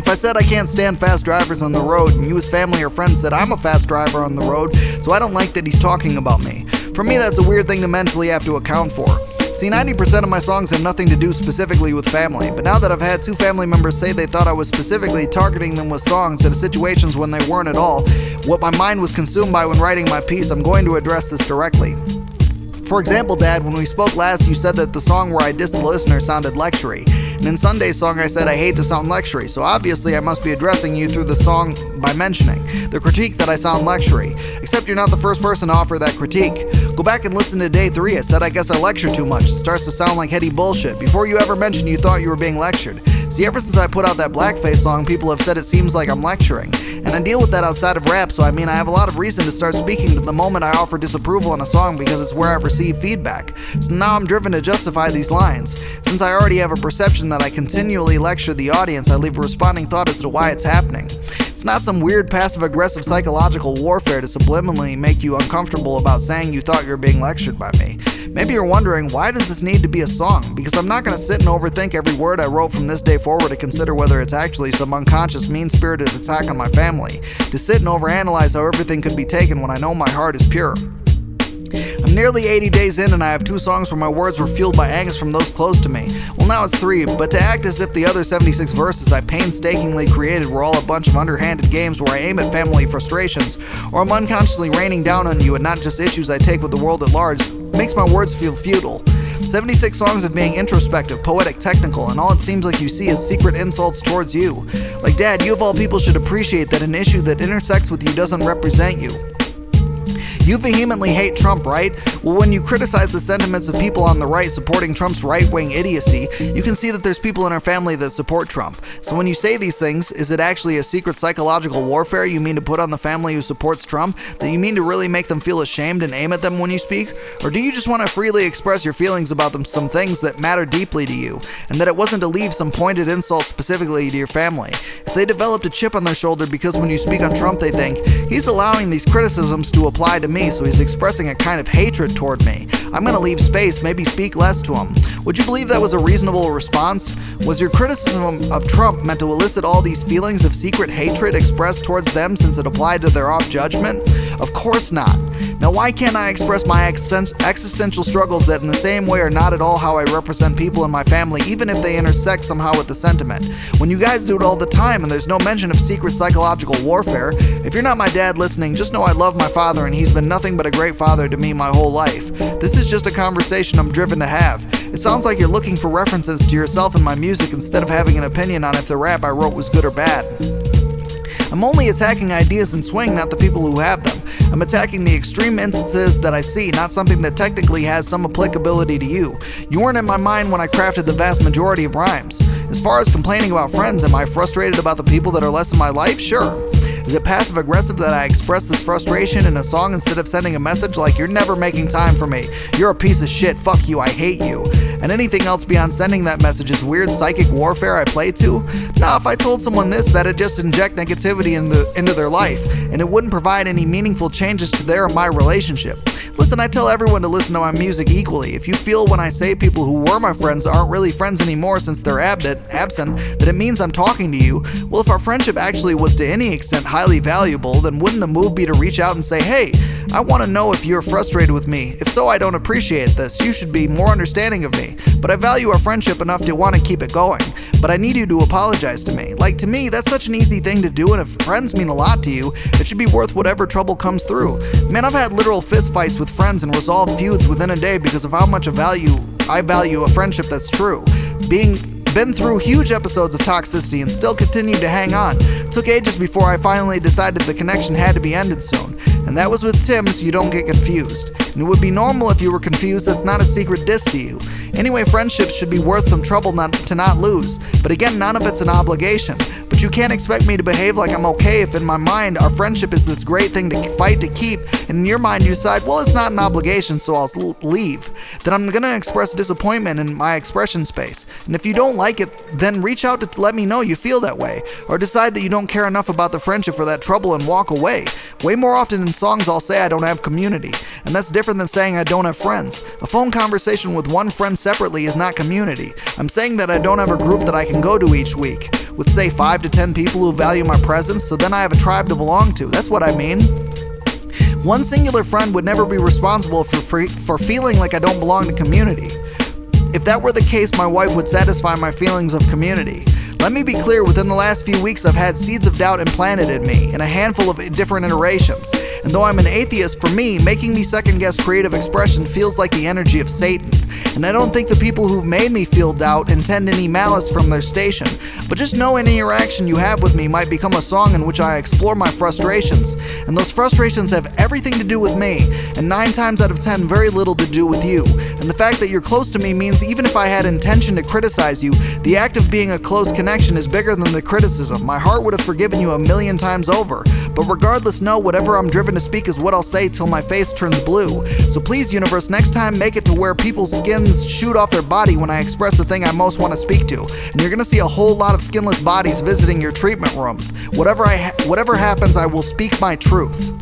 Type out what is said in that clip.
if I said I can't stand fast drivers on the road and you as family or friends said I'm a fast driver on the road, so I don't like that he's talking about me. For me, that's a weird thing to mentally have to account for. See, 90% of my songs have nothing to do specifically with family, but now that I've had 2 family members say they thought I was specifically targeting them with songs at situations when they weren't at all, what my mind was consumed by when writing my piece, I'm going to address this directly. For example, Dad, when we spoke last, you said that the song where I dissed the listener sounded lectury. And in Sunday's song, I said I hate to sound lectury, so obviously I must be addressing you through the song by mentioning the critique that I sound lectury. Except you're not the first person to offer that critique. Go back and listen to day 3. I said I guess I lecture too much. It starts to sound like heady bullshit. Before you ever mentioned you thought you were being lectured. See, ever since I put out that blackface song, people have said it seems like I'm lecturing. And I deal with that outside of rap, so I have a lot of reason to start speaking to the moment I offer disapproval on a song because it's where I've received feedback. So now I'm driven to justify these lines. Since I already have a perception that I continually lecture the audience, I leave a responding thought as to why it's happening. It's not some weird passive-aggressive psychological warfare to subliminally make you uncomfortable about saying you thought you were being lectured by me. Maybe you're wondering, why does this need to be a song? Because I'm not going to sit and overthink every word I wrote from this day forward to consider whether it's actually some unconscious, mean-spirited attack on my family. To sit and overanalyze how everything could be taken when I know my heart is pure. I'm nearly 80 days in and I have 2 songs where my words were fueled by angst from those close to me. Well, now it's 3, but to act as if the other 76 verses I painstakingly created were all a bunch of underhanded games where I aim at family frustrations, or I'm unconsciously raining down on you and not just issues I take with the world at large, makes my words feel futile. 76 songs of being introspective, poetic, technical, and all it seems like you see is secret insults towards you. Like, Dad, you of all people should appreciate that an issue that intersects with you doesn't represent you. You vehemently hate Trump, right? Well, when you criticize the sentiments of people on the right supporting Trump's right-wing idiocy, you can see that there's people in our family that support Trump. So when you say these things, is it actually a secret psychological warfare you mean to put on the family who supports Trump? That you mean to really make them feel ashamed and aim at them when you speak? Or do you just want to freely express your feelings about them, some things that matter deeply to you, and that it wasn't to leave some pointed insult specifically to your family? If they developed a chip on their shoulder because when you speak on Trump they think, he's allowing these criticisms to apply to me, so he's expressing a kind of hatred toward me, I'm gonna leave space, maybe speak less to him. Would you believe that was a reasonable response? Was your criticism of Trump meant to elicit all these feelings of secret hatred expressed towards them since it applied to their off judgment? Of course not. Now why can't I express my existential struggles that in the same way are not at all how I represent people in my family, even if they intersect somehow with the sentiment? When you guys do it all the time and there's no mention of secret psychological warfare, if you're not my dad listening, just know I love my father and he's been nothing but a great father to me my whole life. This is just a conversation I'm driven to have. It sounds like you're looking for references to yourself in my music instead of having an opinion on if the rap I wrote was good or bad. I'm only attacking ideas in swing, not the people who have them. I'm attacking the extreme instances that I see, not something that technically has some applicability to you. You weren't in my mind when I crafted the vast majority of rhymes. As far as complaining about friends, am I frustrated about the people that are less in my life? Sure. Is it passive-aggressive that I express this frustration in a song instead of sending a message like, you're never making time for me, you're a piece of shit, fuck you, I hate you? And anything else beyond sending that message is weird psychic warfare I play to? Now, if I told someone this, that'd just inject negativity into their life, and it wouldn't provide any meaningful changes to their or my relationship. Listen, I tell everyone to listen to my music equally. If you feel when I say people who were my friends aren't really friends anymore since they're absent, that it means I'm talking to you, well, if our friendship actually was to any extent highly valuable, then wouldn't the move be to reach out and say, hey, I want to know if you're frustrated with me. If so, I don't appreciate this. You should be more understanding of me. But I value our friendship enough to want to keep it going. But I need you to apologize to me. Like, to me, that's such an easy thing to do, and if friends mean a lot to you, it should be worth whatever trouble comes through. Man, I've had literal fist fights with friends and resolved feuds within a day because of how much I value a friendship that's true. Been through huge episodes of toxicity and still continued to hang on. Took ages before I finally decided the connection had to be ended soon. And that was with Tim, so you don't get confused. And it would be normal if you were confused, that's not a secret diss to you. Anyway, friendships should be worth some trouble to not lose. But again, none of it's an obligation. But you can't expect me to behave like I'm okay if in my mind our friendship is this great thing to fight to keep, and in your mind you decide, well, it's not an obligation, so I'll leave. Then I'm gonna express disappointment in my expression space. And if you don't like it, then reach out to let me know you feel that way. Or decide that you don't care enough about the friendship for that trouble and walk away. Way more often in songs I'll say I don't have community. And that's different than saying I don't have friends. A phone conversation with one friend separately is not community. I'm saying that I don't have a group that I can go to each week. with say 5 to 10 people who value my presence, so then I have a tribe to belong to. That's what I mean. One singular friend would never be responsible for feeling like I don't belong to community. If that were the case, my wife would satisfy my feelings of community. Let me be clear, within the last few weeks I've had seeds of doubt implanted in me in a handful of different iterations. And though I'm an atheist, for me, making me second-guess creative expression feels like the energy of Satan. And I don't think the people who've made me feel doubt intend any malice from their station. But just know any interaction you have with me might become a song in which I explore my frustrations. And those frustrations have everything to do with me, and 9 times out of 10 very little to do with you. And the fact that you're close to me means even if I had intention to criticize you, the act of being a close connection is bigger than the criticism. My heart would have forgiven you 1,000,000 times over. But regardless, know whatever I'm driven to speak is what I'll say till my face turns blue. So please, universe, next time make it to where people's skins shoot off their body when I express the thing I most want to speak to. And you're gonna see a whole lot of skinless bodies visiting your treatment rooms. Whatever happens, I will speak my truth.